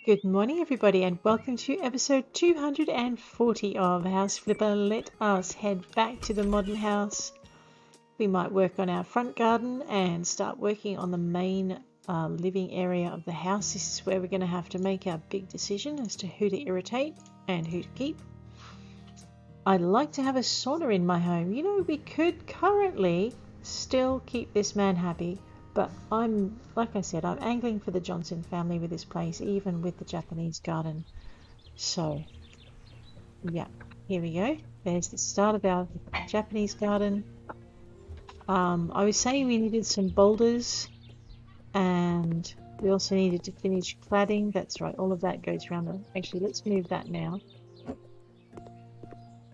Good morning, everybody, and welcome to episode 240 of House Flipper. Let us head back to the modern house. We might work on our front garden and start working on the main living area of the house. This is where we're going to have to make our big decision as to who to irritate and who to keep. I'd like to have a sauna in my home. You know, we could currently still keep this man happy. But like I said, I'm angling for the Johnson family with this place, even with the Japanese garden. So, yeah, here we go. There's the start of our Japanese garden. I was saying we needed some boulders, and we also needed to finish cladding. That's right, all of that goes around. Actually, let's move that now.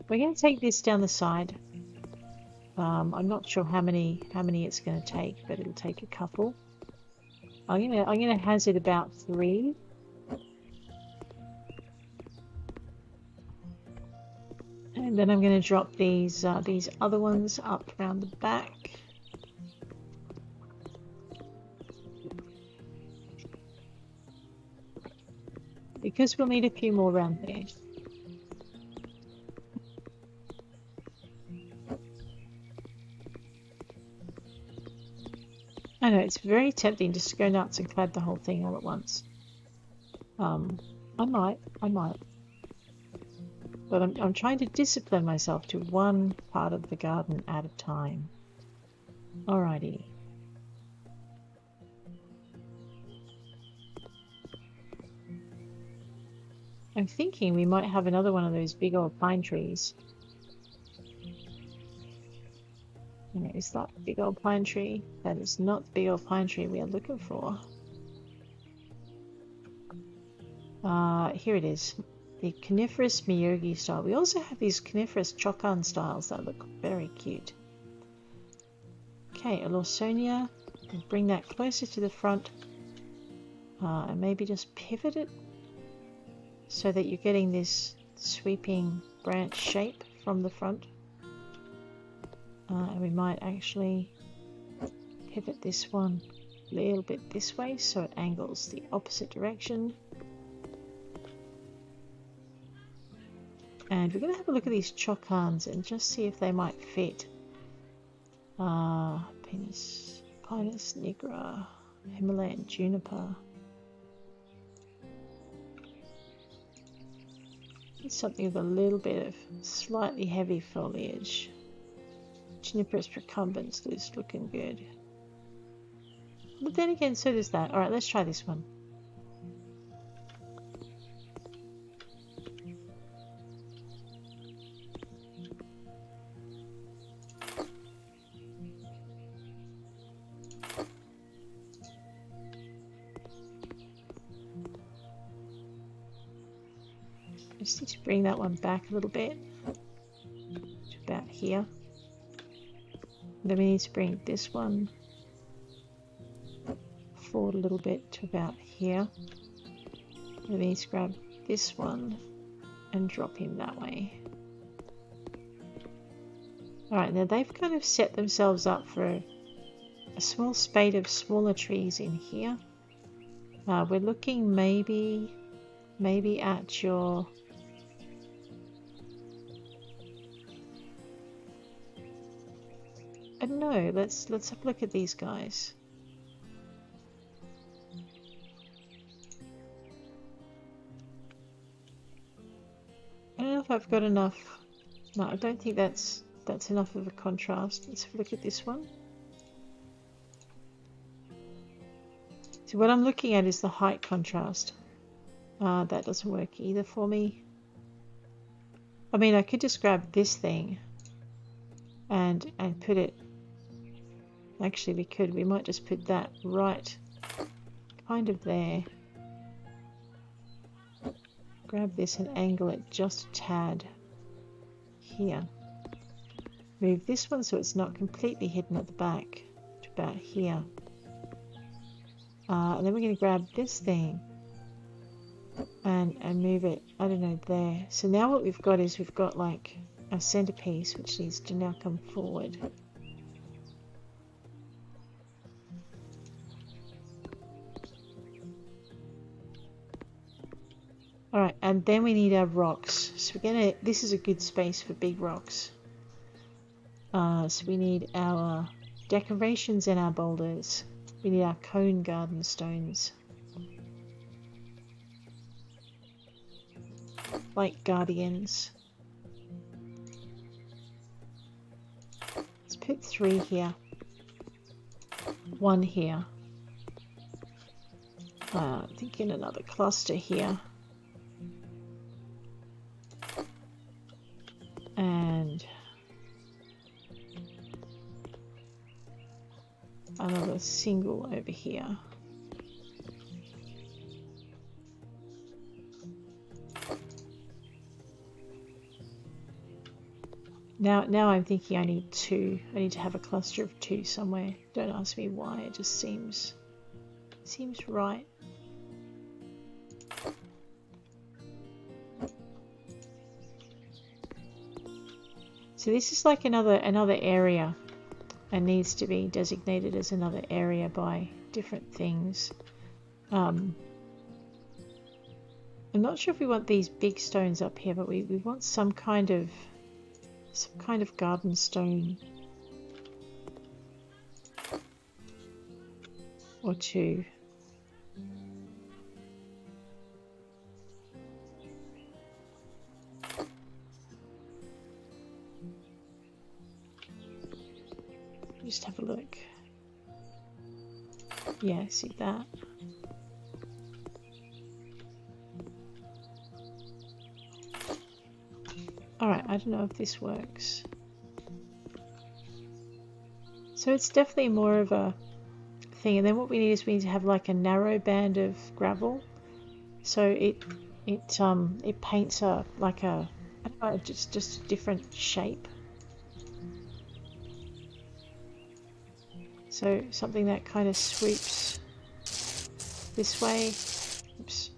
We're going to take this down the side. I'm not sure how many it's going to take, but it'll take a couple. I'm gonna hazard about 3. And then I'm going to drop these other ones up around the back. Because we'll need a few more around there. I know, it's very tempting just to go nuts and clad the whole thing all at once. I might. But I'm trying to discipline myself to one part of the garden at a time. Alrighty. I'm thinking we might have another one of those big old pine trees. And is that a big old pine tree? That is not the big old pine tree we are looking for. Here it is. The coniferous Miyogi style. We also have these coniferous chokan styles that look very cute. Okay, a Lawsonia. Bring that closer to the front. And maybe just pivot it so that you're getting this sweeping branch shape from the front. And we might actually pivot this one a little bit this way so it angles the opposite direction. And we're going to have a look at these chokans and just see if they might fit. Pinus nigra, Himalayan juniper. It's something with a little bit of slightly heavy foliage. Juniperus procumbens is looking good. But then again, so does that. Alright, let's try this one. I just need to bring that one back a little bit to about here. Then we need to bring this one forward a little bit to about here. Then we need to grab this one and drop him that way. Alright, now they've kind of set themselves up for a small spate of smaller trees in here. We're looking maybe at your... I don't know, let's have a look at these guys. I don't know if I've got enough. No, I don't think that's enough of a contrast. Let's have a look at this one. So what I'm looking at is the height contrast. That doesn't work either for me. I mean, I could just grab this thing and put it... Actually, we could. We might just put that right kind of there. Grab this and angle it just a tad here. Move this one so it's not completely hidden at the back to about here. And then we're going to grab this thing and move it, I don't know, there. So now what we've got is we've got like a centerpiece which needs to now come forward. Alright, and then we need our rocks. So this is a good space for big rocks. So we need our decorations and our boulders. We need our cone garden stones. Like guardians. Let's put 3 here. 1 here. Thinking another cluster here. And another single over here. Now I'm thinking I need 2. I need to have a cluster of 2 somewhere. Don't ask me why, it just seems right. So this is like another area and needs to be designated as another area by different things. I'm not sure if we want these big stones up here, but we want some kind of garden stone or 2. Just have a look. Yeah, see that? Alright, I don't know if this works. So it's definitely more of a thing. And then what we need is we need to have like a narrow band of gravel. So it paints like a, I don't know, just a different shape. So something that kind of swoops this way, oops,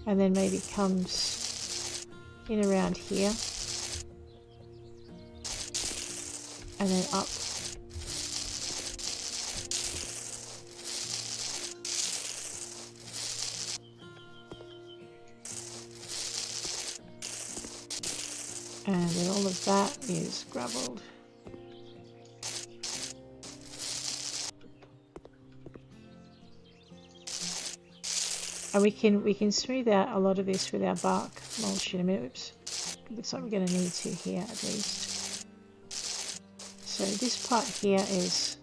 and then maybe comes in around here, and then up. And then all of that is gravelled. And we can smooth out a lot of this with our bark mulch in a minute. Oops. Looks like we're going to need to here at least. So this part here is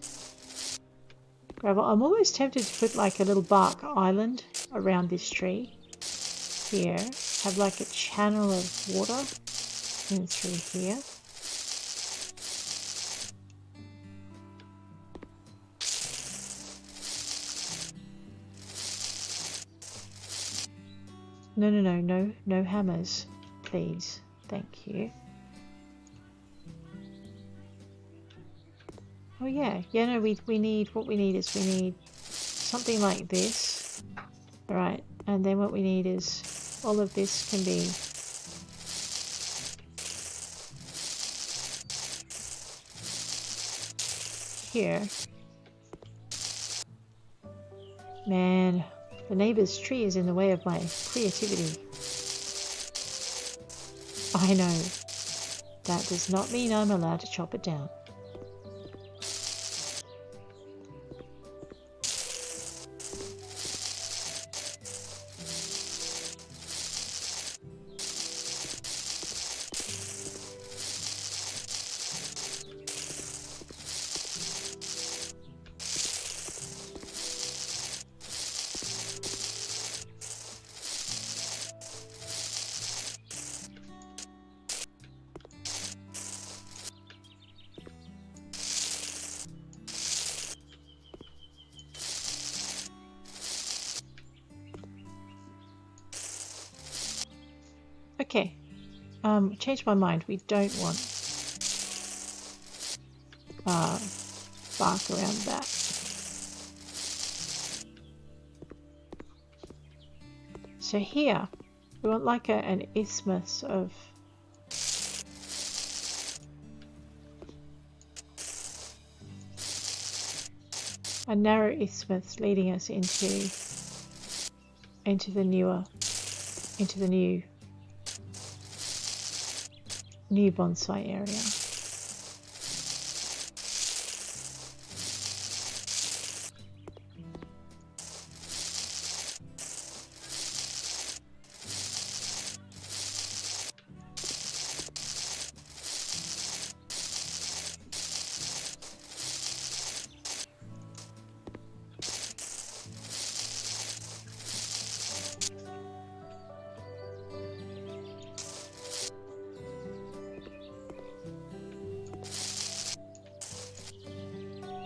gravel. I'm almost tempted to put like a little bark island around this tree here. Have like a channel of water in through here. No hammers, please. Thank you. Oh yeah, no, we need, what we need is we need something like this. Alright, and then what we need is all of this can be here. Man, the neighbour's tree is in the way of my creativity. I know. That does not mean I'm allowed to chop it down. Okay, changed my mind. We don't want bark around that. So here, we want like an isthmus of a narrow isthmus leading us into the newer into the new bonsai area.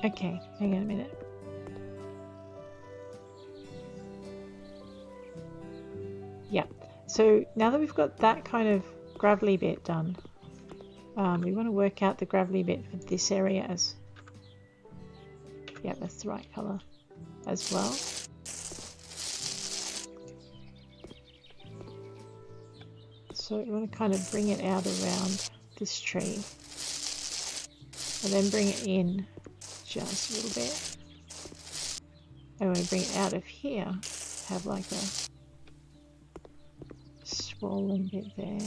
Okay, hang on a minute. Yeah, so now that we've got that kind of gravelly bit done, we want to work out the gravelly bit for this area as... Yeah, that's the right colour as well. So we want to kind of bring it out around this tree. And then bring it in just a little bit. And when we bring it out of here, have like a swollen bit there.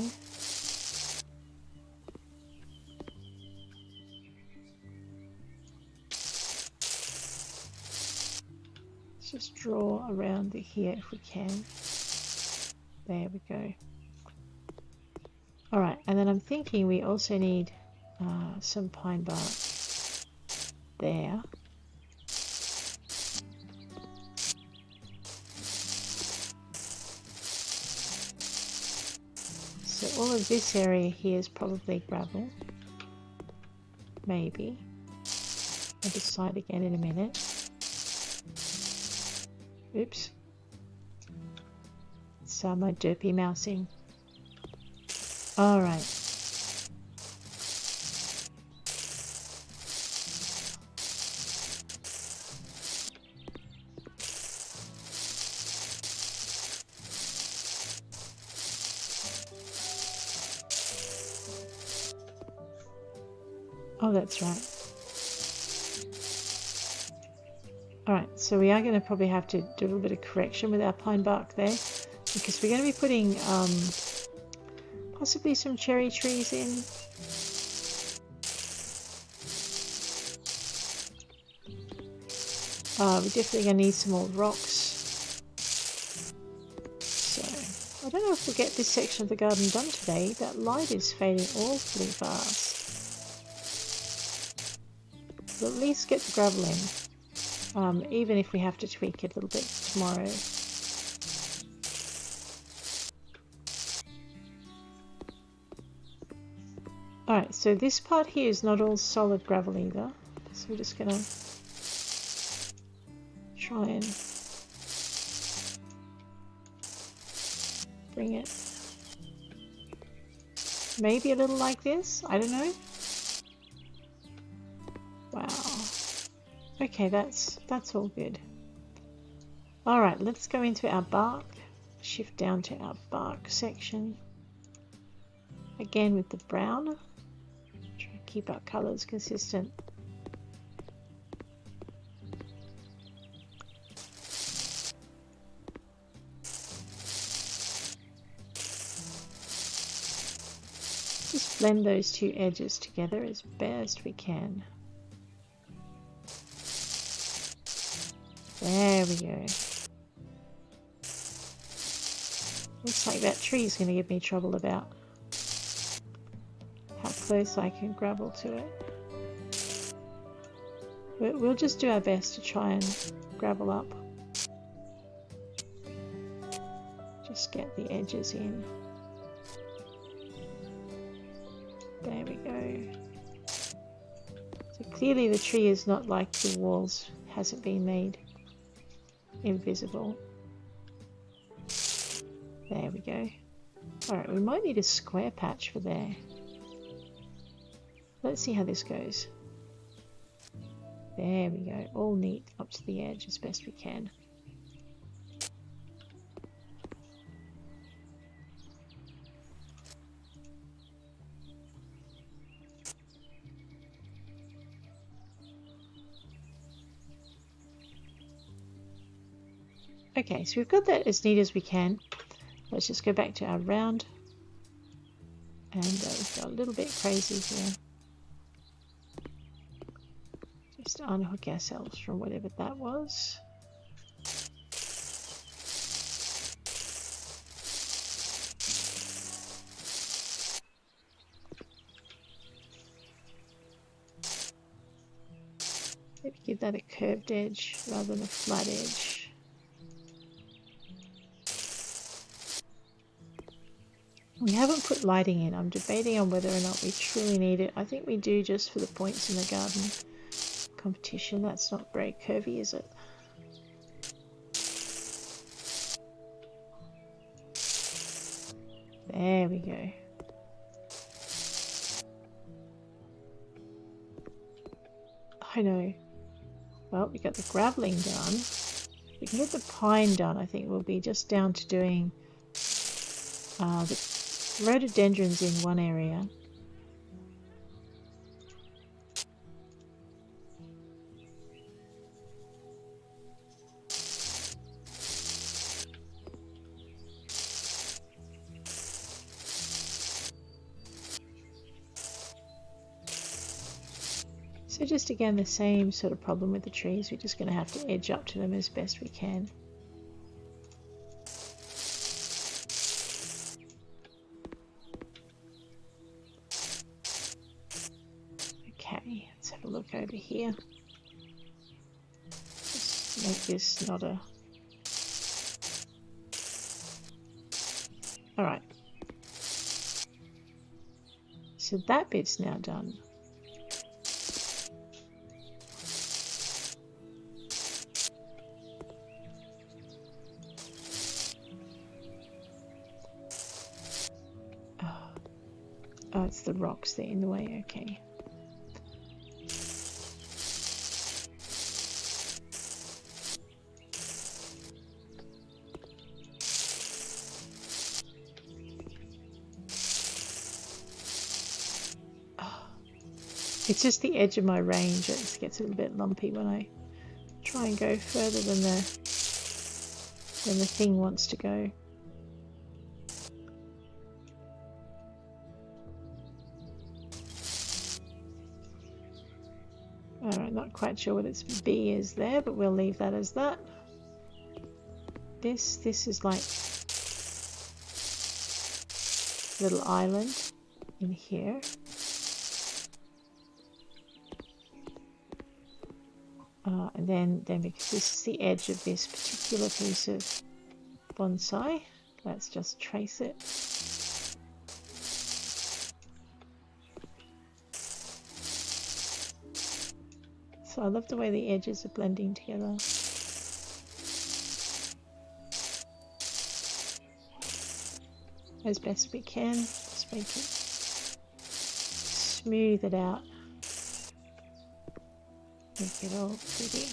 Let's just draw around the here if we can. There we go. Alright, and then I'm thinking we also need some pine bark there. So all of this area here is probably gravel. Maybe. I'll decide again in a minute. Oops. It's my derpy mousing. Alright. Oh, that's right. Alright, so we are going to probably have to do a little bit of correction with our pine bark there, because we're going to be putting possibly some cherry trees in. We're definitely going to need some more rocks. So, I don't know if we'll get this section of the garden done today. That light is fading awfully fast. We'll at least get the gravel in, even if we have to tweak it a little bit tomorrow. Alright, so this part here is not all solid gravel either, so we're just going to try and bring it maybe a little like this, I don't know. Wow. Okay, that's all good. Alright, let's go into our bark, shift down to our bark section, again with the brown. Try to keep our colours consistent. Just blend those two edges together as best we can. There we go. Looks like that tree is going to give me trouble about how close I can gravel to it. But we'll just do our best to try and gravel up. Just get the edges in. There we go. So clearly the tree is not like the walls, hasn't been made invisible. There we go. Alright, we might need a square patch for there. Let's see how this goes. There we go. All neat up to the edge as best we can. Okay, so we've got that as neat as we can. Let's just go back to our round. And we've got a little bit crazy here. Just unhook ourselves from whatever that was. Maybe give that a curved edge rather than a flat edge. We haven't put lighting in. I'm debating on whether or not we truly need it. I think we do just for the points in the garden competition. That's not very curvy, is it? There we go. I know. Well, we got the gravelling done. We can get the pine done. I think we'll be just down to doing the rhododendrons in one area. So just again the same sort of problem with the trees. We're just going to have to edge up to them as best we can. Okay, let's have a look over here. Just make this not a... Alright. So that bit's now done. Oh, it's the rocks that are in the way, okay. Oh, it's just the edge of my range. It gets a little bit lumpy when I try and go further than the thing wants to go. Alright, not quite sure what its B is there, but we'll leave that as that. This is like a little island in here. And then because this is the edge of this particular piece of bonsai, let's just trace it. So I love the way the edges are blending together. As best we can, just make it, smooth it out, make it all pretty.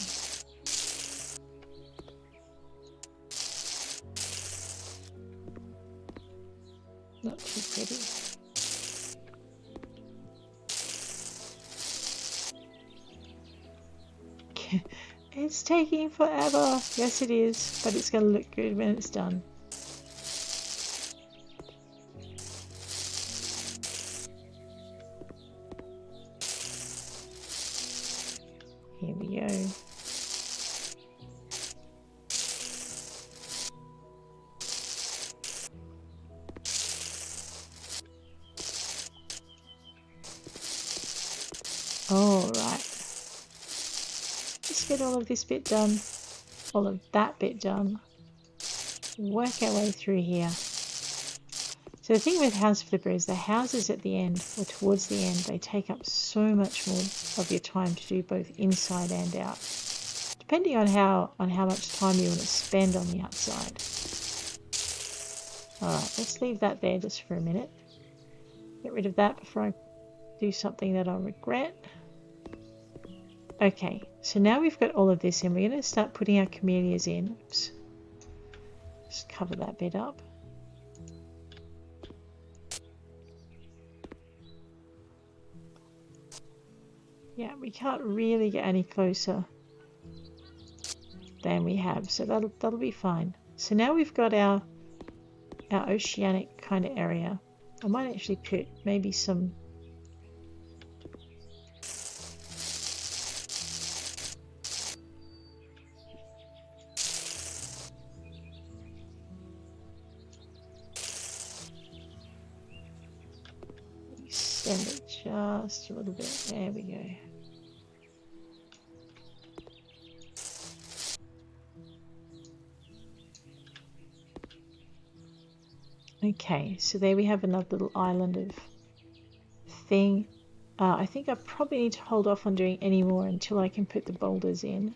Not too pretty. It's taking forever. Yes, it is, but it's going to look good when it's done. Here we go. All right. Get all of this bit done, all of that bit done, work our way through here. So the thing with House Flipper is the houses at the end, or towards the end, they take up so much more of your time to do both inside and out, depending on how much time you want to spend on the outside. Alright, let's leave that there just for a minute. Get rid of that before I do something that I'll regret. Okay, so now we've got all of this in, we're going to start putting our camellias in. Oops. Just cover that bit up. Yeah, we can't really get any closer than we have, so that'll be fine. So now we've got our our oceanic kind of area. I might actually put maybe some extend it just a little bit. There we go. Okay, so there we have another little island of thing. I think I probably need to hold off on doing any more until I can put the boulders in.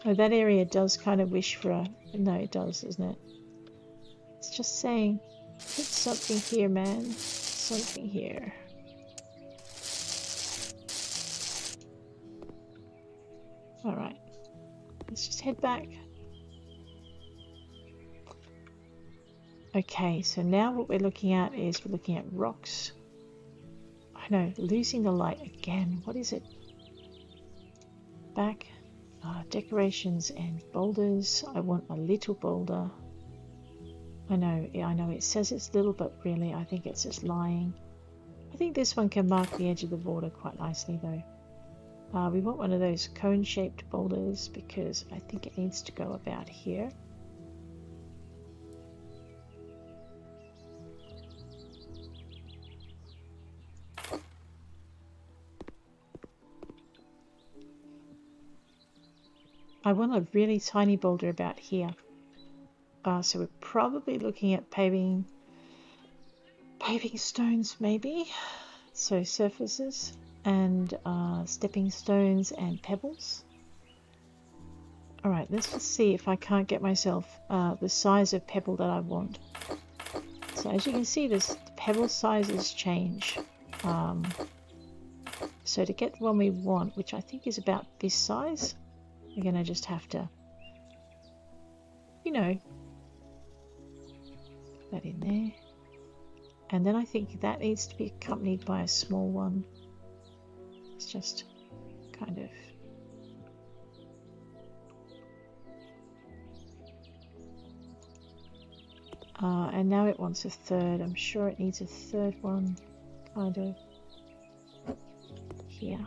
Oh, that area does kind of wish for a... No, it does, doesn't it? It's just saying, put something here, man. Something here. Alright, let's just head back. Okay, so now what we're looking at is we're looking at rocks. I know, losing the light again. What is it? Back. Decorations and boulders. I want a little boulder. I know, it says it's little, but really I think it's just lying. I think this one can mark the edge of the border quite nicely though. We want one of those cone-shaped boulders because I think it needs to go about here. I want a really tiny boulder about here. So we're probably looking at paving stones maybe. So surfaces and stepping stones and pebbles. Alright, let's just see if I can't get myself the size of pebble that I want. So as you can see, the pebble sizes change. So to get the one we want, which I think is about this size, we're going to just have to, you know, put that in there. And then I think that needs to be accompanied by a small one. It's just kind of... and now it wants a third. I'm sure it needs a third one, kind of, here.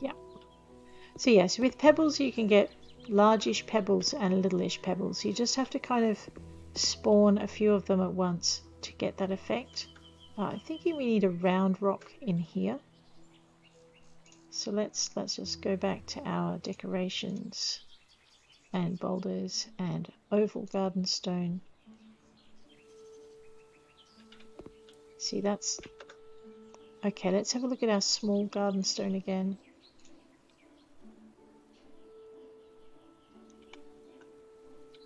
Yeah. So yeah, so with pebbles you can get largish pebbles and littleish pebbles. You just have to kind of spawn a few of them at once to get that effect. I'm thinking we need a round rock in here. So let's just go back to our decorations and boulders and oval garden stone. See, that's okay. Let's have a look at our small garden stone again.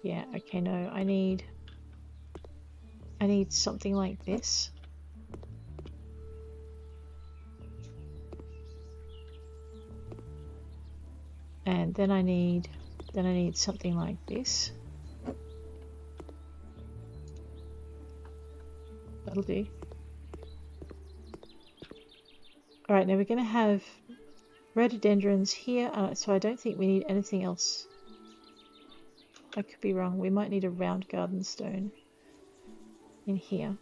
Yeah, okay, no, I need something like this. And then I need something like this. That'll do. Alright, now we're going to have rhododendrons here, so I don't think we need anything else. I could be wrong. We might need a round garden stone in here.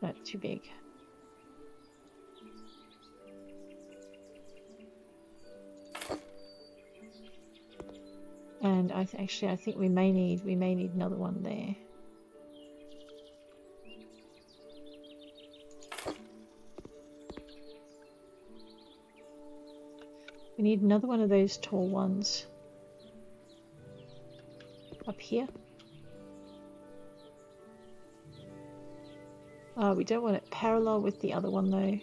Not too big. And I think we may need another one there. We need another one of those tall ones up here. We don't want it parallel with the other one though.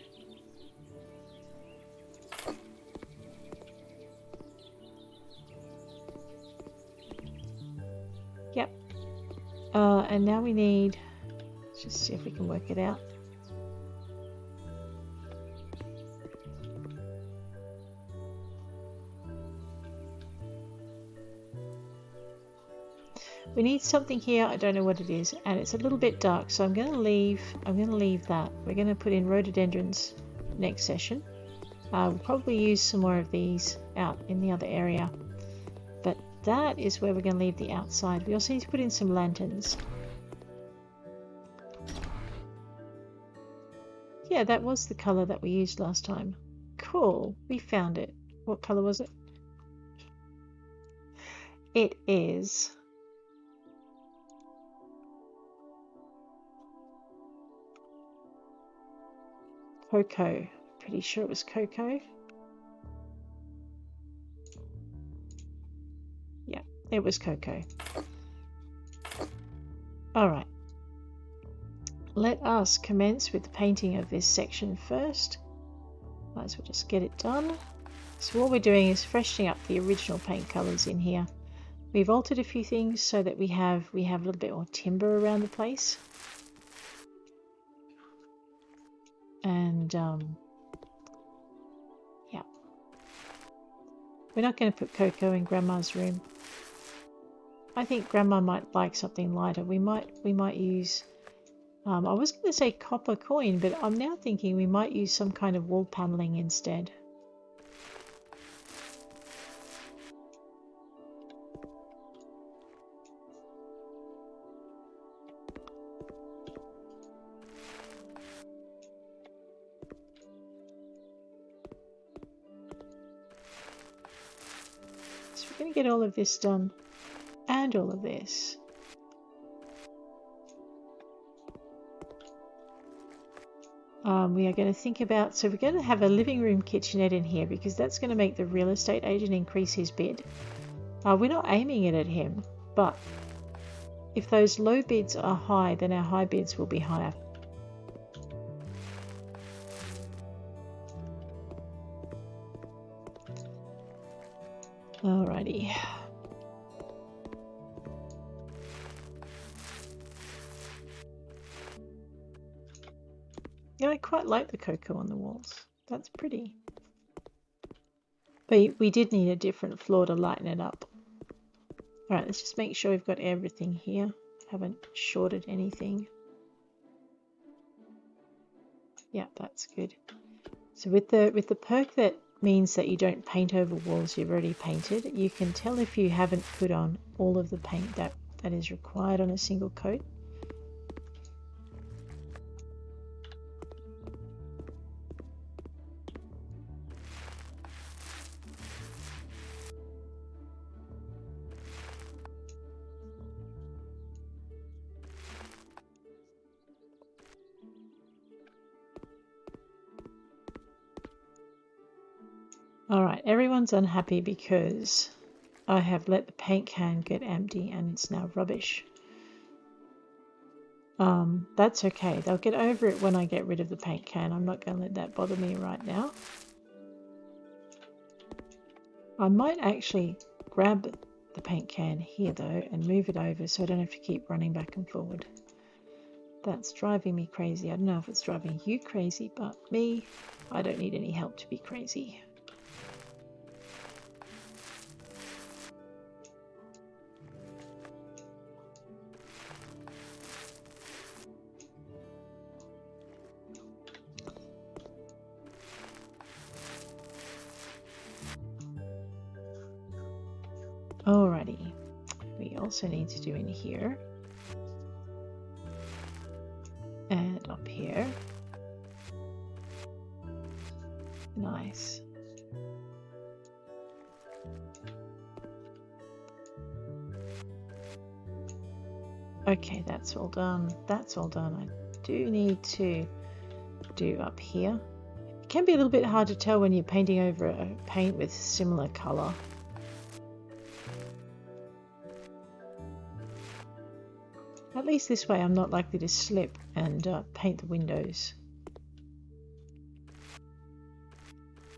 Yep. And now we need, let's just see if we can work it out. We need something here, I don't know what it is, and it's a little bit dark, so I'm going to leave that. We're going to put in rhododendrons next session. We'll probably use some more of these out in the other area. But that is where we're going to leave the outside. We also need to put in some lanterns. Yeah, that was the colour that we used last time. Cool, we found it. What colour was it? It is cocoa. Pretty sure it was cocoa. Yeah, it was cocoa. Alright. Let us commence with the painting of this section first. Might as well just get it done. So what we're doing is freshening up the original paint colours in here. We've altered a few things so that we have a little bit more timber around the place. And yeah. We're not going to put cocoa in Grandma's room. I think Grandma might like something lighter. We might use I was going to say copper coin, but I'm now thinking we might use some kind of wall paneling instead. So we're going to get all of this done and all of this. We are going to think about, so we're going to have a living room kitchenette in here because that's going to make the real estate agent increase his bid. We're not aiming it at him, but if those low bids are high, then our high bids will be higher. Alrighty. Yeah, I quite like the cocoa on the walls. That's pretty. But we did need a different floor to lighten it up. Alright, let's just make sure we've got everything here. Haven't shorted anything. Yeah, that's good. So with the perk that means that you don't paint over walls you've already painted, you can tell if you haven't put on all of the paint that is required on a single coat. Alright, everyone's unhappy because I have let the paint can get empty and it's now rubbish. That's okay. They'll get over it when I get rid of the paint can. I'm not going to let that bother me right now. I might actually grab the paint can here though and move it over so I don't have to keep running back and forward. That's driving me crazy. I don't know if it's driving you crazy, but me, I don't need any help to be crazy. Alrighty, we also need to do in here and up here. Nice. Okay, that's all done. That's all done. I do need to do up here. It can be a little bit hard to tell when you're painting over a paint with similar colour. At least this way I'm not likely to slip and paint the windows.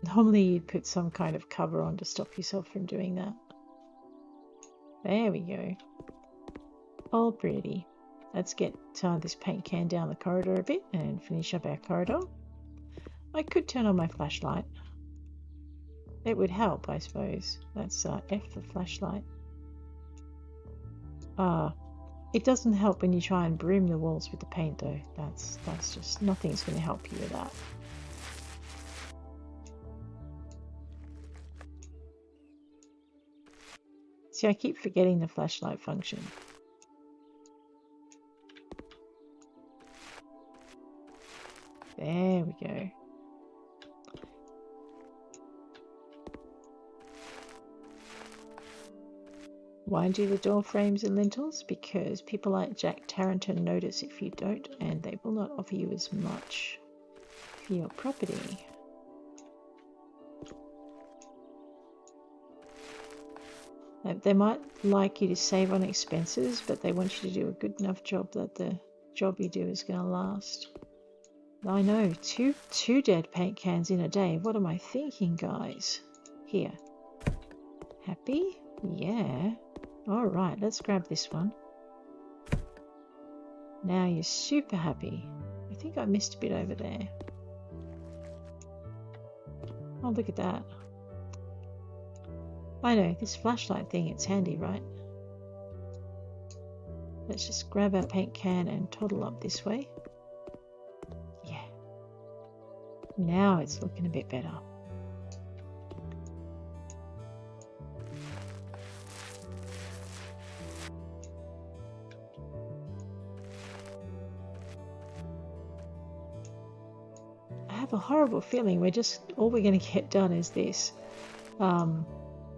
Normally you'd put some kind of cover on to stop yourself from doing that. There we go. All pretty. Let's get this paint can down the corridor a bit and finish up our corridor. I could turn on my flashlight. It would help, I suppose. That's F for flashlight. It doesn't help when you try and broom the walls with the paint though. That's just, nothing's going to help you with that. See, I keep forgetting the flashlight function. There we go. Why do the door frames and lintels? Because people like Jack Tarrington notice if you don't, and they will not offer you as much for your property. They might like you to save on expenses, but they want you to do a good enough job that the job you do is going to last. I know, two dead paint cans in a day. What am I thinking, guys? Here. Happy? Yeah. Alright, let's grab this one. Now you're super happy. I think I missed a bit over there. Oh, look at that. I know, this flashlight thing, it's handy, right? Let's just grab our paint can and toddle up this way. Yeah. Now it's looking a bit better. I have a horrible feeling all we're going to get done is this.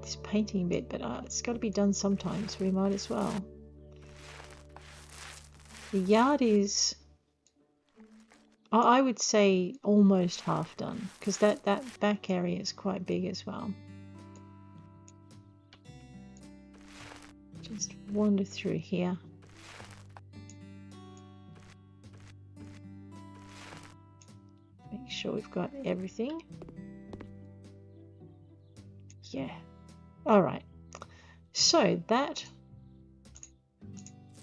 This painting bit, but it's got to be done sometime, so we might as well. The yard is, I would say, almost half done, because that back area is quite big as well. Just wander through here. Make sure we've got everything. Yeah. All right. So that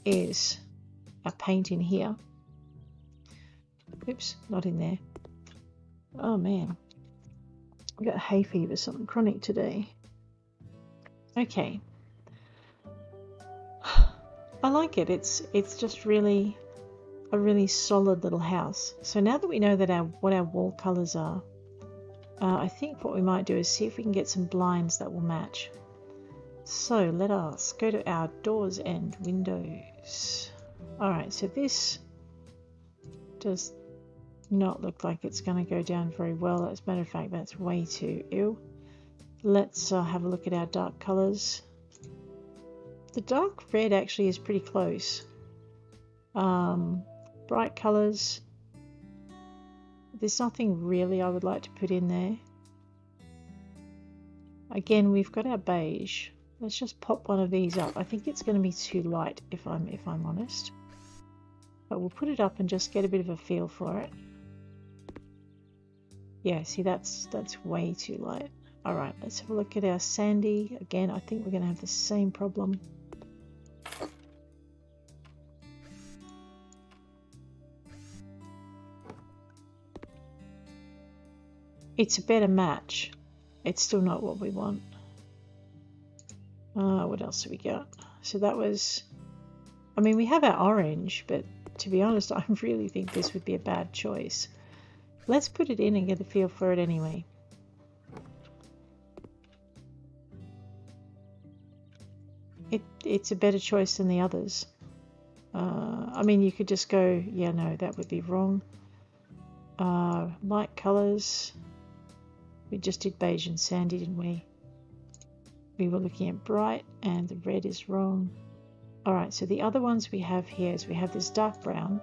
is a paint in here. Oops, not in there. Oh man, I've got hay fever, something chronic today. Okay. I like it. It's just really a really solid little house. So now that we know that what our wall colors are, I think what we might do is see if we can get some blinds that will match. So let us go to our doors and windows. Alright, so this does not look like it's going to go down very well. As a matter of fact, that's way too ew. Let's have a look at our dark colours. The dark red actually is pretty close. Bright colours. There's nothing really I would like to put in there. Again, we've got our beige. Let's just pop one of these up. I think it's going to be too light if I'm honest. But we'll put it up and just get a bit of a feel for it. Yeah, see that's way too light. Alright, let's have a look at our sandy. Again, I think we're going to have the same problem. It's a better match. It's still not what we want. What else have we got? So that was... I mean, we have our orange, but to be honest, I really think this would be a bad choice. Let's put it in and get a feel for it anyway. It's a better choice than the others. I mean, you could just go, yeah, no, that would be wrong. Light colours. We just did beige and sandy, didn't we? We were looking at bright and the red is wrong. Alright, so the other ones we have here is we have this dark brown.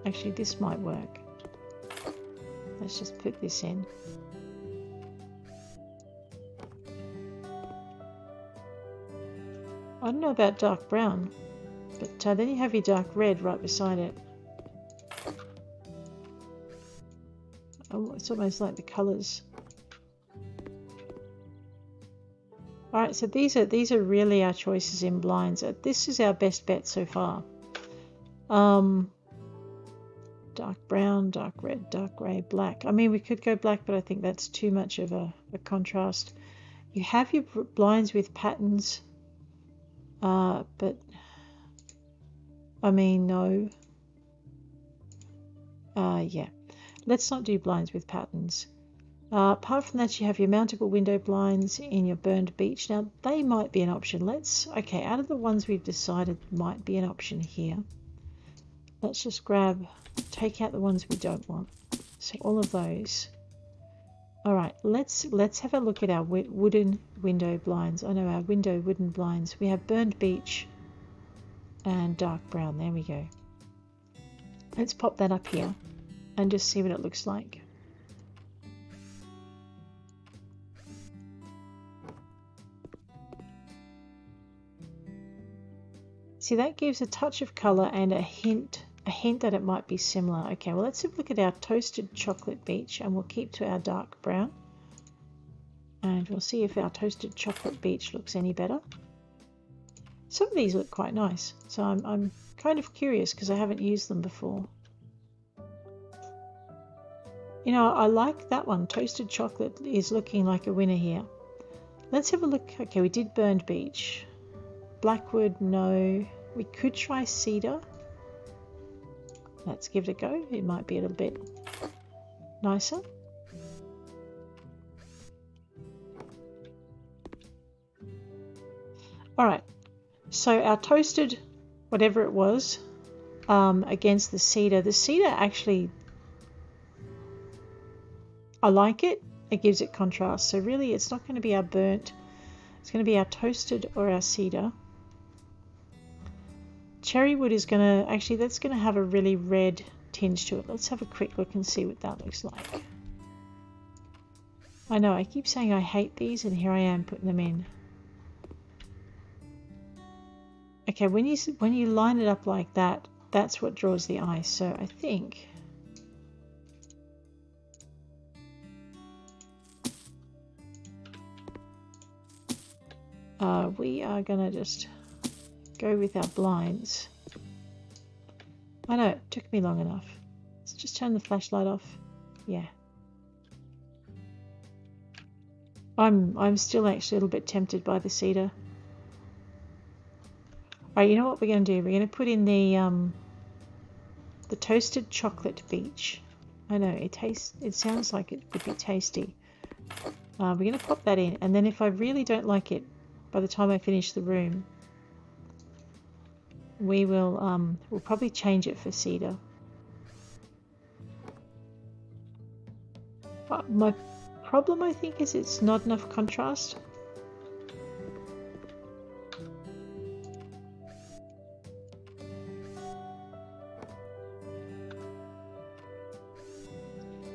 Actually, this might work. Let's just put this in. I don't know about dark brown, but then you have your dark red right beside it. Oh, it's almost like the colours. Alright, so these are really our choices in blinds. This is our best bet so far. Dark brown, dark red, dark grey, black. I mean, we could go black, but I think that's too much of a contrast. You have your blinds with patterns, but I mean, no. Yeah, let's not do blinds with patterns. Apart from that, you have your mountable window blinds in your burned beach. Now, they might be an option. Okay, out of the ones we've decided might be an option here, let's just take out the ones we don't want. So all of those. All right, let's have a look at our wooden window blinds. I know our wooden blinds. We have burned beach and dark brown. There we go. Let's pop that up here and just see what it looks like. See, that gives a touch of colour and a hint that it might be similar. Okay, well, let's have a look at our toasted chocolate beach, and we'll keep to our dark brown. And we'll see if our toasted chocolate beach looks any better. Some of these look quite nice, so I'm kind of curious because I haven't used them before. You know, I like that one. Toasted chocolate is looking like a winner here. Let's have a look. Okay, we did burned beach. Blackwood, no. We could try cedar. Let's give it a go. It might be a little bit nicer. Alright, so our toasted, whatever it was, against the cedar. The cedar actually, I like it. It gives it contrast. So really it's not going to be our burnt. It's going to be our toasted or our cedar. Cherry wood is going to, actually that's going to have a really red tinge to it. Let's have a quick look and see what that looks like. I know, I keep saying I hate these and here I am putting them in. Okay, when you line it up like that, that's what draws the eye. So I think we are going to just go with our blinds. I know, it took me long enough. Let's just turn the flashlight off. Yeah. I'm still actually a little bit tempted by the cedar. Alright, you know what we're going to do? We're going to put in the toasted chocolate beach. I know, it sounds like it would be tasty. We're going to pop that in, and then if I really don't like it by the time I finish the room, we'll probably change it for cedar. My problem, I think, is it's not enough contrast.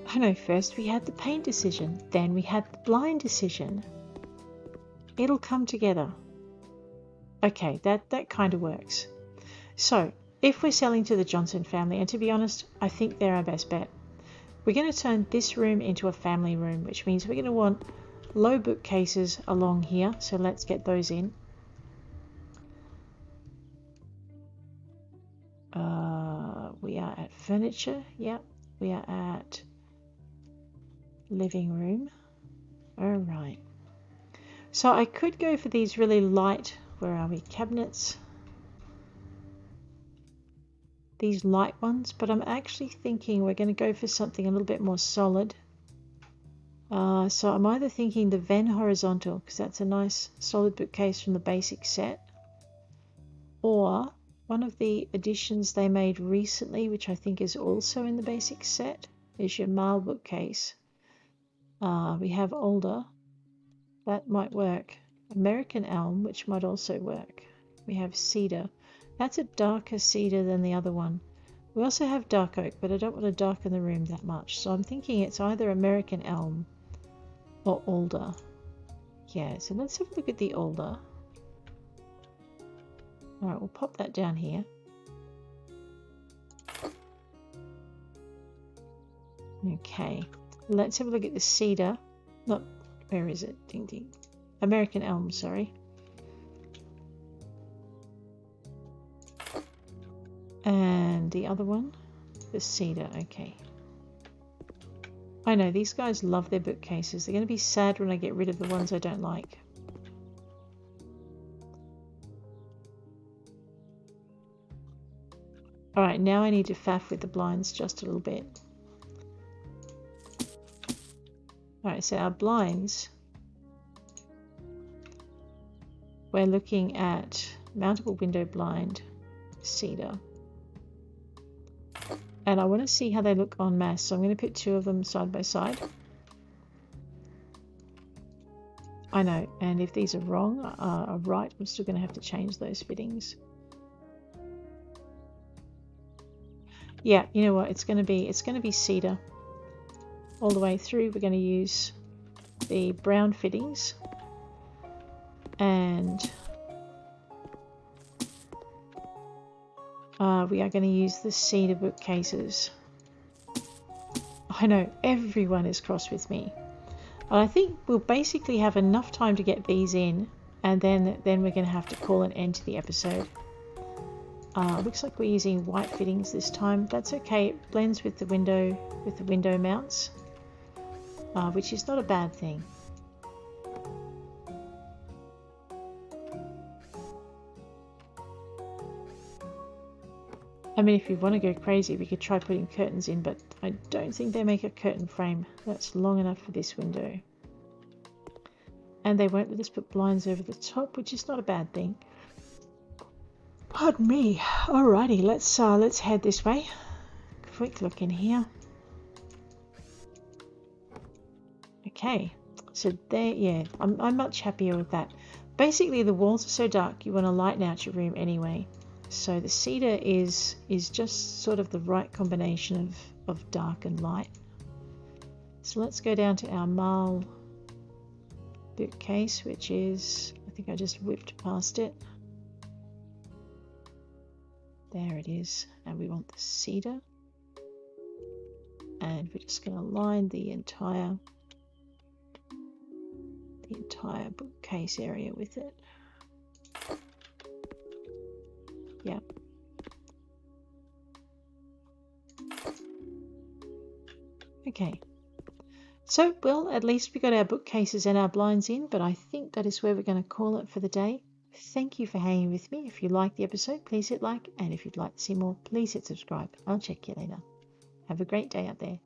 I know, first we had the paint decision, then we had the blind decision. It'll come together. Okay, that kind of works. So, if we're selling to the Johnson family, and to be honest, I think they're our best bet, we're going to turn this room into a family room, which means we're going to want low bookcases along here. So let's get those in. We are at furniture. Yep, we are at living room. All right. So I could go for these really light, where are we, cabinets. These light ones, but I'm actually thinking we're going to go for something a little bit more solid. So I'm either thinking the Venn horizontal, because that's a nice solid bookcase from the basic set, or one of the additions they made recently, which I think is also in the basic set, is your marl bookcase. We have older, that might work. American elm, which might also work. We have cedar. That's a darker cedar than the other one. We also have dark oak, but I don't want to darken the room that much. So I'm thinking it's either American elm or alder. Yeah, so let's have a look at the alder. Alright, we'll pop that down here. Okay, let's have a look at the cedar. Where is it? Ding ding. American elm, sorry. And the other one, the cedar. Okay. I know, these guys love their bookcases. They're going to be sad when I get rid of the ones I don't like. Alright, now I need to faff with the blinds just a little bit. Alright, so our blinds, we're looking at mountable window blind, cedar. And I want to see how they look en masse, so I'm going to put 2 of them side by side. I know, and if these are wrong, are right, I'm still going to have to change those fittings. Yeah, you know what? It's going to be cedar all the way through. We're going to use the brown fittings, and we are going to use the cedar bookcases. I know everyone is cross with me. And I think we'll basically have enough time to get these in, and then we're going to have to call an end to the episode. Looks like we're using white fittings this time. That's okay. It blends with the window mounts, which is not a bad thing. I mean, if you want to go crazy, we could try putting curtains in, but I don't think they make a curtain frame that's long enough for this window. And they won't let us put blinds over the top, which is not a bad thing. Pardon me. Alrighty, let's head this way. Quick look in here. Okay, so there, yeah, I'm much happier with that. Basically, the walls are so dark, you want to lighten out your room anyway. So the cedar is just sort of the right combination of dark and light. So let's go down to our marl bookcase, which is, I think I just whipped past it. There it is, and we want the cedar. And we're just going to line the entire bookcase area with it. Yeah. Okay. So, well, at least we got our bookcases and our blinds in, but I think that is where we're going to call it for the day. Thank you for hanging with me. If you liked the episode, please hit like, and if you'd like to see more, please hit subscribe. I'll check you later. Have a great day out there.